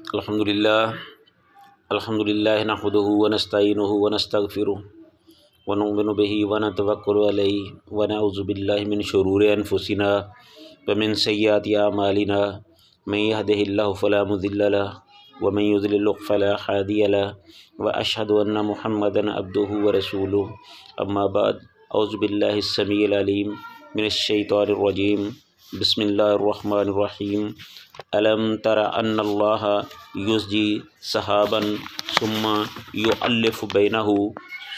अल्हम्दुलिल्लाह नहमदुहु व नस्तईनुहु व नस्तगफिरुह व नु'मिनु बिही व नतवक्कलु अलैहि व नऊज़ु बिल्लाहि मिन शुरूरि अनफुसिना व मिन सय्यिआति अमालिना मन यहदिहिल्लाहु फला मुज़िल्ल लहु व मन युज़लिल फला हादिय लहु व अशहदु अन्ना मुहम्मदन अब्दुहु व रसूलुहु अम्मा बाद औज़ु बिल्लाहिस समीइल अलीम मिनश शैतानिर रजीम बिस्मिल्लाहिर रहमानिर रहीम अलम तरा अन्नल्लाह युज़्जी सहाबन सुम्मा युअल्लिफ़ु बैनहु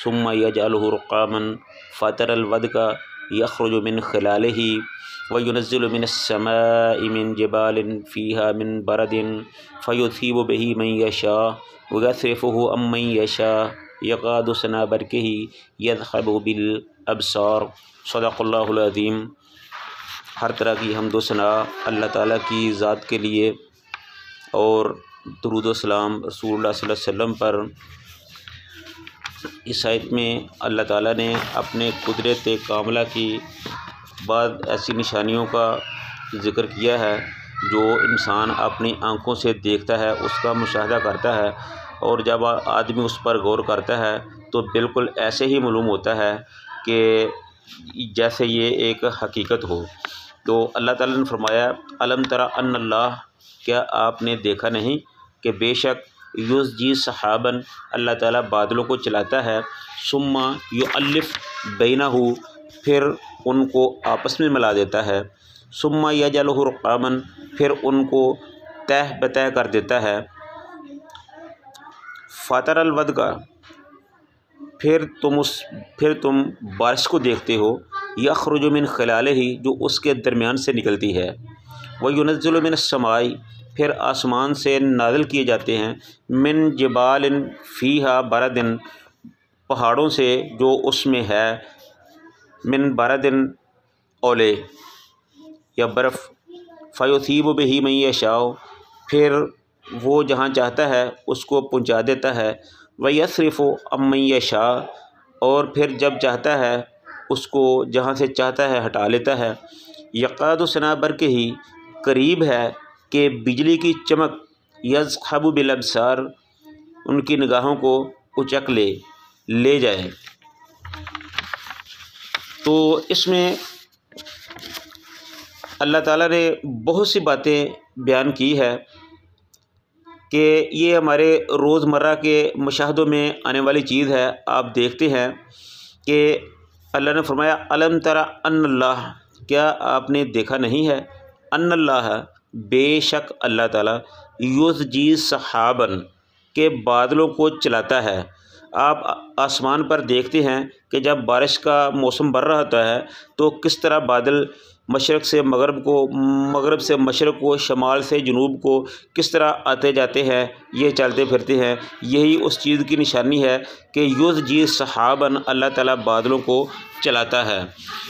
सुम्मा यजअलुहु रुक़ामन फ़तरल वदका यख़रुजु मिन ख़िलालिही व युनज़्ज़िलु मिनस समाई मिन जिबालिन फ़ीहा मिन बरदिन फ़युसीबु बिही मन यशा व यस्रिफ़ुहु अम्मन यशा यकादु सना बरक़िही यज़हबु बिल अबसार। सदक़ल्लाहुल अज़ीम। हर तरह की हम्द व सना अल्लाह ताला की ज़ात के लिए और दुरूद व सलाम रसूलुल्लाह सल्लल्लाहु अलैहि वसल्लम पर। इस आयत में अल्लाह ताला ने अपने कुदरत कामला की बाद ऐसी निशानियों का ज़िक्र किया है जो इंसान अपनी आँखों से देखता है, उसका मुशाहदा करता है, और जब आदमी उस पर गौर करता है तो बिल्कुल ऐसे ही मालूम होता है कि जैसे ये एक हकीकत हो। तो अल्लाह ताला ने फरमाया अलम तरा अन्नल्लाह, क्या आपने देखा नहीं कि बेशक युज़्जी सहाबन, अल्लाह ताला बादलों को चलाता है, सुम्मा युअल्लिफ़ बैनहु, फिर उनको आपस में मिला देता है, सुम्मा यजअलुहु रुक़ामन, फिर उनको तह बतह कर देता है, फ़तरल वदका, फिर तुम बारिश को देखते हो, यख़रुजु मिन ख़िलालिही, जो उसके दरमियान से निकलती है, व युनज़्ज़िलु मिनस समाई, फिर आसमान से नाज़िल किए जाते हैं, मिन जिबालिन फ़ीहा बरदिन, पहाड़ों से जो उसमें है, मिन बरदिन ओले या बर्फ़, फ़युसीबु बिही मन यशाओ, फिर वो जहाँ चाहता है उसको पहुँचा देता है, व यस्रिफ़ु अम्मन यशा, और फिर जब चाहता है उसको जहाँ से चाहता है हटा लेता है, यकादु सना बरक़िही, करीब है कि बिजली की चमक, यज़हबु बिल अबसार, उनकी निगाहों को उचक ले जाए। तो इसमें अल्लाह ताला ने बहुत सी बातें बयान की है कि ये हमारे रोज़मर्रा के मुशाहदों में आने वाली चीज़ है। आप देखते हैं कि अल्लाह ने फरमाया अलम तरा अन्नल्लाह, क्या आपने देखा नहीं है, अन्नल्लाह, बेशक अल्लाह ताला, युज़्जी सहाबन, के बादलों को चलाता है। आप आसमान पर देखते हैं कि जब बारिश का मौसम बढ़ रहा होता है तो किस तरह बादल मशरक़ से मगरब को, मगरब से मशरक़ को, शमाल से जनूब को किस तरह आते जाते हैं, ये चलते फिरते हैं। यही उस चीज़ की निशानी है कि युज़्जी सहाबन, अल्लाह ताला बादलों को चलाता है,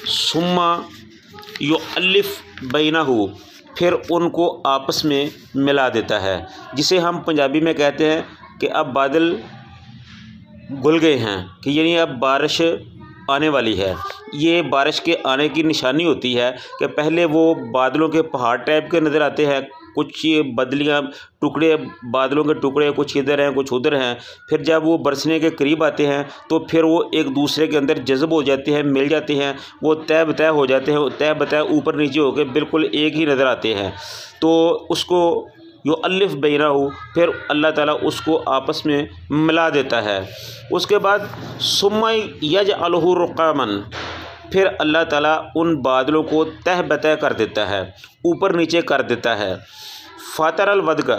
सुम्मा युअल्लिफ़ बैनहु, फिर उनको आपस में मिला देता है, जिसे हम पंजाबी में कहते हैं कि अब बादल घुल गए हैं, कि यानी अब बारिश आने वाली है। ये बारिश के आने की निशानी होती है कि पहले वो बादलों के पहाड़ टाइप के नज़र आते हैं, कुछ बदलियाँ टुकड़े, बादलों के टुकड़े कुछ इधर हैं कुछ उधर हैं, फिर जब वो बरसने के करीब आते हैं तो फिर वो एक दूसरे के अंदर जज़ब हो जाते हैं, मिल जाते हैं, वो तय बतय हो जाते हैं, तय बतय ऊपर नीचे होकर बिल्कुल एक ही नज़र आते हैं। तो उसको युअल्लिफ़ बैनहु, फिर अल्लाह ताला उसको आपस में मिला देता है। उसके बाद सुम्मा यजअलुहु रुक़ामन, फिर अल्लाह ताला उन बादलों को तह बतह कर देता है, ऊपर नीचे कर देता है। फ़तरल वदका,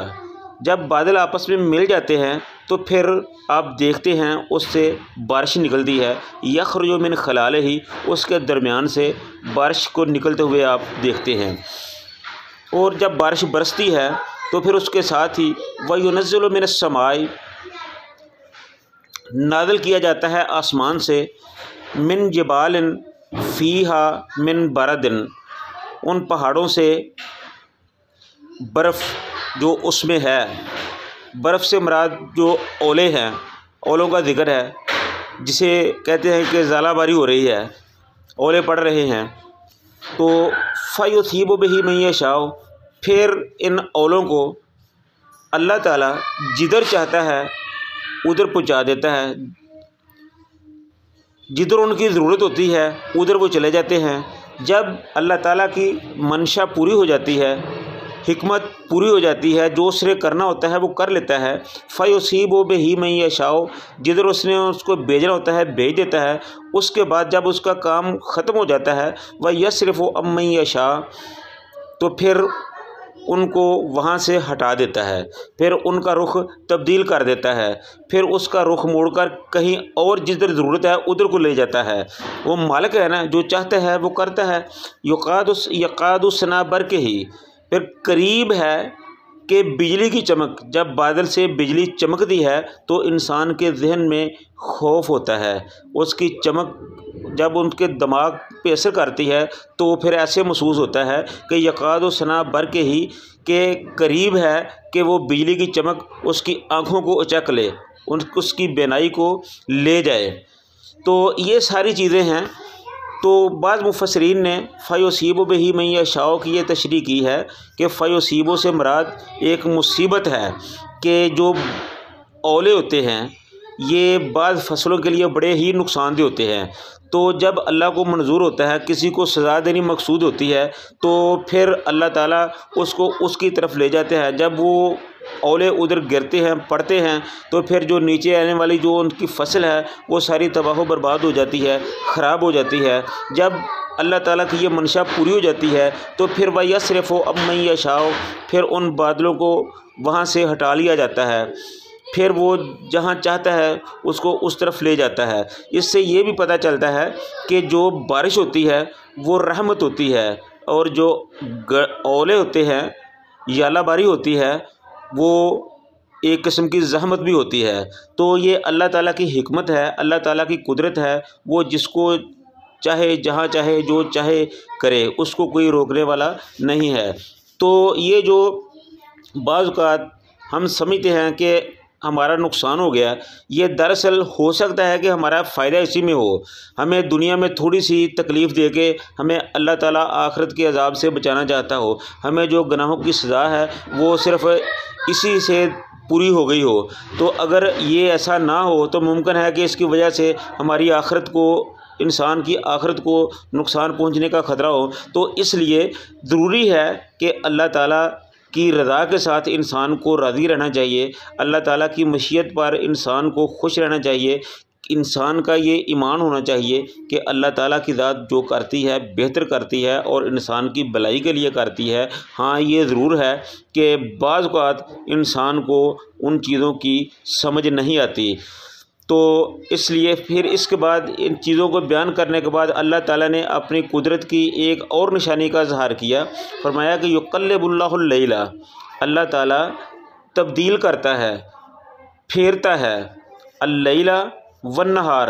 जब बादल आपस में मिल जाते हैं तो फिर आप देखते हैं उससे बारिश निकलती है, यख़रुजु मिन ख़िलालिही, उसके दरमियान से बारिश को निकलते हुए आप देखते हैं। और जब बारिश बरसती है तो फिर उसके साथ ही व युनज़्ज़िलु मिनस समाई, नाज़िल किया जाता है आसमान से, मिन जिबालिन फ़ीहा मिन बरदिन, उन पहाड़ों से बर्फ़ जो उसमें है, बर्फ़ से मुराद जो ओले हैं, ओलों का ज़िक्र है, जिसे कहते हैं कि ज़ालाबारी हो रही है, ओले पड़ रहे हैं। तो फ़युसीबु बिही मन यशाओ, फिर इन ओलों को اللہ تعالیٰ جدھر چاہتا ہے ادھر پہنچا دیتا ہے، جدھر ان کی ضرورت ہوتی ہے ادھر وہ چلے جاتے ہیں۔ جب اللہ تعالیٰ کی منشا پوری ہو جاتی ہے، حکمت پوری ہو جاتی ہے، جو اس نے کرنا ہوتا ہے وہ کر لیتا ہے۔ فَيُصِيبُ بِهِ مَن يَشَاءُ، جدھر اس نے اس کو بھیجنا ہوتا ہے بھیج دیتا ہے۔ اس کے بعد جب اس کا کام ختم ہو جاتا ہے وَيَصْرِفُ عَن مَن يَشَاءُ، تو پھر ان کو وہاں سے ہٹا دیتا ہے، پھر ان کا رخ تبدیل کر دیتا ہے، پھر اس کا رخ موڑ کر کہیں اور جدھر ضرورت ہے ادھر کو لے جاتا ہے۔ وہ مالک ہے نا، جو چاہتا ہے وہ کرتا ہے۔ یقاد سنا برق ہی، پھر قریب ہے کہ بجلی کی چمک، جب بادل سے بجلی چمکتی ہے تو انسان کے ذہن میں خوف ہوتا ہے، اس کی چمک جب ان کے دماغ پہ اثر کرتی ہے تو پھر ایسے محسوس ہوتا ہے کہ یقاد سنا برق ہی، کہ قریب ہے کہ وہ بجلی کی چمک اس کی آنکھوں کو اچک لے، اس کی بینائی کو لے جائے۔ تو یہ ساری چیزیں ہیں۔ تو بعض مفسرین نے فَيُصِيبُ بِهِ مَن يَشَاءُ کی یہ تشریح کی ہے کہ فَيُصِيبُ سے مراد ایک مصیبت ہے کہ جو اولے ہوتے ہیں یہ بعض فصلوں کے لیے بڑے ہی نقصان دہ ہوتے ہیں، تو جب اللہ کو منظور ہوتا ہے، کسی کو سزا دینی مقصود ہوتی ہے، تو پھر اللہ تعالیٰ اس کو اس کی طرف لے جاتے ہیں۔ جب وہ اولے ادھر گرتے ہیں پڑتے ہیں تو پھر جو نیچے آنے والی جو ان کی فصل ہے وہ ساری تباہ و برباد ہو جاتی ہے، خراب ہو جاتی ہے۔ جب اللہ تعالیٰ کی یہ منشا پوری ہو جاتی ہے تو پھر وَيَصْرِفُ عَن مَن يَشَاءُ، پھر ان بادلوں کو وہاں سے ہٹا لیا جاتا ہے، پھر وہ جہاں چاہتا ہے اس کو اس طرف لے جاتا ہے۔ اس سے یہ بھی پتہ چلتا ہے کہ جو بارش ہوتی ہے وہ رحمت ہوتی ہے، اور جو اولے ہوتے ہیں، یالہ باری ہوتی ہے، وہ ایک قسم کی زحمت بھی ہوتی ہے۔ تو یہ اللہ تعالیٰ کی حکمت ہے، اللہ تعالیٰ کی قدرت ہے، وہ جس کو چاہے جہاں چاہے جو چاہے کرے، اس کو کوئی روکنے والا نہیں ہے۔ تو یہ جو بعض اوقات ہم سمجھتے ہیں کہ ہمارا نقصان ہو گیا، یہ دراصل ہو سکتا ہے کہ ہمارا فائدہ اسی میں ہو، ہمیں دنیا میں تھوڑی سی تکلیف دے کے ہمیں اللہ تعالیٰ آخرت کے عذاب سے بچانا چاہتا ہو، ہمیں جو گناہوں کی سزا ہے وہ صرف اسی سے پوری ہو گئی ہو۔ تو اگر یہ ایسا نہ ہو تو ممکن ہے کہ اس کی وجہ سے ہماری آخرت کو، انسان کی آخرت کو نقصان پہنچنے کا خطرہ ہو۔ تو اس لیے ضروری ہے کہ اللہ تعالیٰ کی رضا کے ساتھ انسان کو راضی رہنا چاہیے، اللہ تعالیٰ کی مشیت پر انسان کو خوش رہنا چاہیے۔ انسان کا یہ ایمان ہونا چاہیے کہ اللہ تعالیٰ کی ذات جو کرتی ہے بہتر کرتی ہے اور انسان کی بھلائی کے لیے کرتی ہے۔ ہاں یہ ضرور ہے کہ بعض اوقات انسان کو ان چیزوں کی سمجھ نہیں آتی، تو اس لیے پھر اس کے بعد ان چیزوں کو بیان کرنے کے بعد اللہ تعالیٰ نے اپنی قدرت کی ایک اور نشانی کا اظہار کیا، فرمایا کہ یقلب اللہ اللیل، اللہ تعالیٰ تبدیل کرتا ہے، پھیرتا ہے، اللیل والنہار،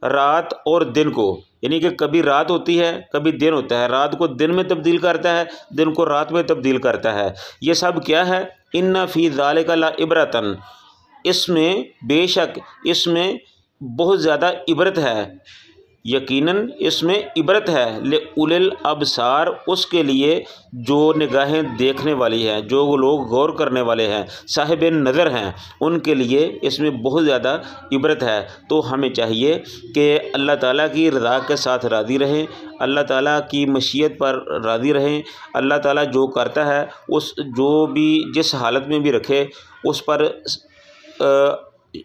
رات اور دن کو، یعنی کہ کبھی رات ہوتی ہے کبھی دن ہوتا ہے، رات کو دن میں تبدیل کرتا ہے، دن کو رات میں تبدیل کرتا ہے۔ یہ سب کیا ہے؟ ان فی ذالک لعبرۃ، اس میں بے شک اس میں بہت زیادہ عبرت ہے، یقیناً اس میں عبرت ہے، لأولی الابصار، اس کے لیے جو نگاہیں دیکھنے والی ہیں، جو لوگ غور کرنے والے ہیں، صاحب نظر ہیں، ان کے لیے اس میں بہت زیادہ عبرت ہے۔ تو ہمیں چاہیے کہ اللہ تعالیٰ کی رضا کے ساتھ راضی رہیں، اللہ تعالیٰ کی مشیت پر راضی رہیں، اللہ تعالیٰ جو کرتا ہے اس جو بھی جس حالت میں بھی رکھے اس پر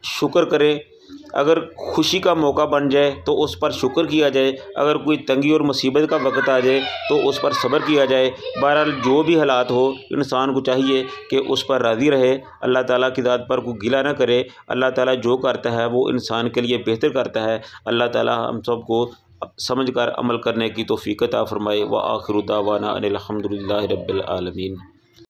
شکر کریں۔ اگر خوشی کا موقع بن جائے تو اس پر شکر کیا جائے، اگر کوئی تنگی اور مصیبت کا وقت آ جائے تو اس پر صبر کیا جائے۔ بہرحال جو بھی حالات ہو انسان کو چاہیے کہ اس پر راضی رہے، اللہ تعالیٰ کی ذات پر کوئی گلہ نہ کرے۔ اللہ تعالیٰ جو کرتا ہے وہ انسان کے لیے بہتر کرتا ہے۔ اللہ تعالیٰ ہم سب کو سمجھ کر عمل کرنے کی توفیق عطا فرمائے۔ وآخر دعوانا ان الحمد للہ رب العالمین۔